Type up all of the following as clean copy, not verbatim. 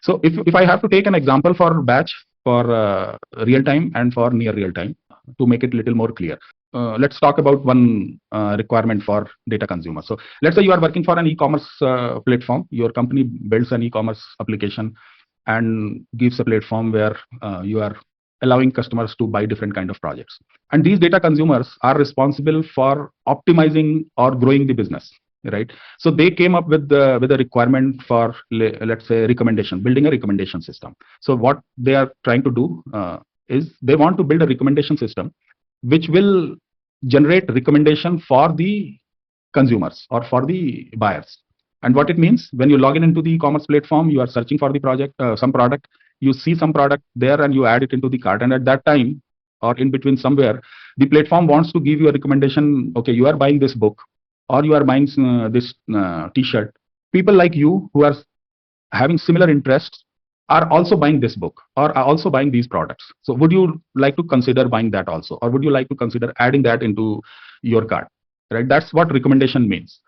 So if I have to take an example for batch, for real time and for near real time, to make it a little more clear, let's talk about one requirement for data consumer. So let's say you are working for an e-commerce platform. Your company builds an e-commerce application and gives a platform where you are allowing customers to buy different kind of projects, and these data consumers are responsible for optimizing or growing the business, right? So they came up with a requirement for, let's say, recommendation, building a recommendation system. So what they are trying to do is they want to build a recommendation system which will generate recommendation for the consumers or for the buyers. And what it means, when you log in into the e-commerce platform, you are searching for the project, some product, you see some product there and you add it into the cart, and at that time or in between somewhere, the platform wants to give you a recommendation. Okay, you are buying this book, or you are buying this t-shirt. People like you who are having similar interests are also buying this book or are also buying these products. So would you like to consider buying that also, or would you like to consider adding that into your cart, right? That's what recommendation means.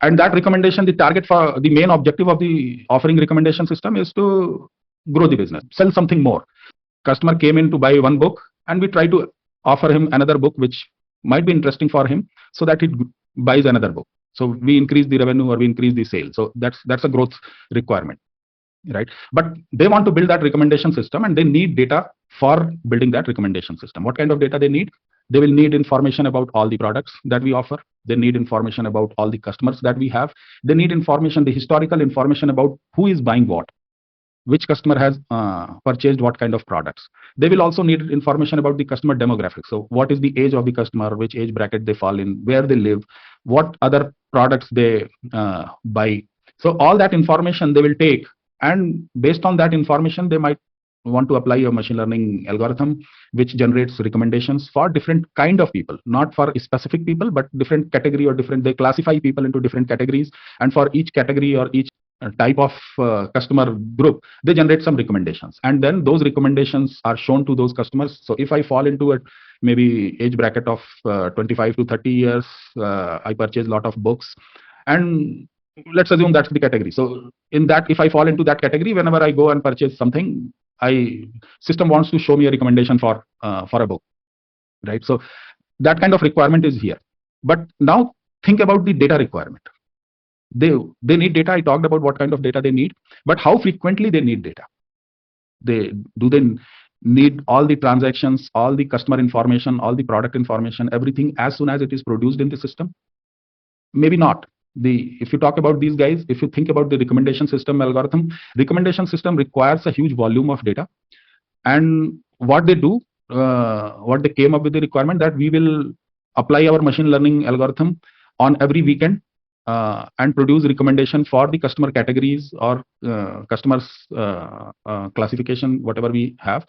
And that recommendation, the target for the main objective of the offering recommendation system is to grow the business, sell something more. Customer came in to buy one book, and we try to offer him another book which might be interesting for him, so that he buys another book. So we increase the revenue or we increase the sale. So that's a growth requirement, right? But they want to build that recommendation system, and they need data for building that recommendation system. What kind of data they need? They will need information about all the products that we offer. They need information about all the customers that we have. They need information, the historical information about who is buying what, which customer has purchased what kind of products. They will also need information about the customer demographics. So what is the age of the customer, which age bracket they fall in, where they live, what other products they buy. So all that information they will take, and based on that information, they might want to apply a machine learning algorithm which generates recommendations for different kind of people, not for specific people, but different category or different. They classify people into different categories, and for each category or each type of customer group, they generate some recommendations, and then those recommendations are shown to those customers. So if I fall into a maybe age bracket of 25 to 30 years, I purchase a lot of books, and let's assume that's the category. So in that, if I fall into that category, whenever I go and purchase something, system wants to show me a recommendation for a book, right? So that kind of requirement is here. But now think about the data requirement. They need data. I talked about what kind of data they need, but how frequently they need data. They need all the transactions, all the customer information, all the product information, everything as soon as it is produced in the system? Maybe not. If you talk about these guys, if you think about the recommendation system algorithm, recommendation system requires a huge volume of data. And what they do, what they came up with the requirement that we will apply our machine learning algorithm on every weekend and produce recommendation for the customer categories or customers classification, whatever we have.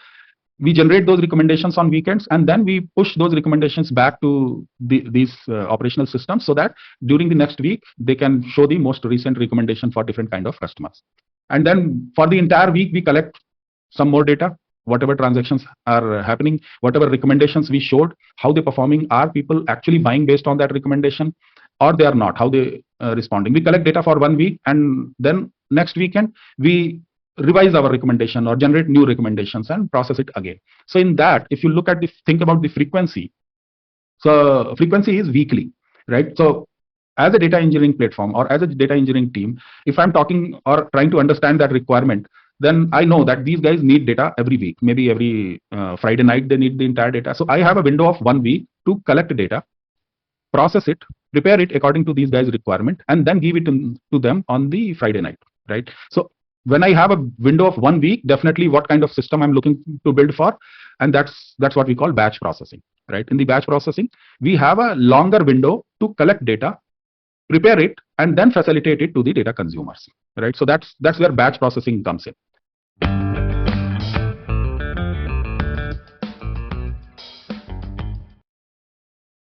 We generate those recommendations on weekends, and then we push those recommendations back to these operational systems, so that during the next week they can show the most recent recommendation for different kind of customers. And then for the entire week we collect some more data, whatever transactions are happening, whatever recommendations we showed, how they're performing, are people actually buying based on that recommendation, or they are not, how they responding. We collect data for 1 week, and then next weekend we revise our recommendation or generate new recommendations and process it again. So in that, if you look at think about the frequency, so frequency is weekly, right? So as a data engineering platform or as a data engineering team, if I'm talking or trying to understand that requirement, then I know that these guys need data every week. Maybe every Friday night they need the entire data. So I have a window of 1 week to collect data, process it, prepare it according to these guys' requirement, and then give it to them on the Friday night, right? So when I have a window of 1 week, definitely what kind of system I'm looking to build for, and that's what we call batch processing, right? In the batch processing, we have a longer window to collect data, prepare it, and then facilitate it to the data consumers, right? So that's where batch processing comes in.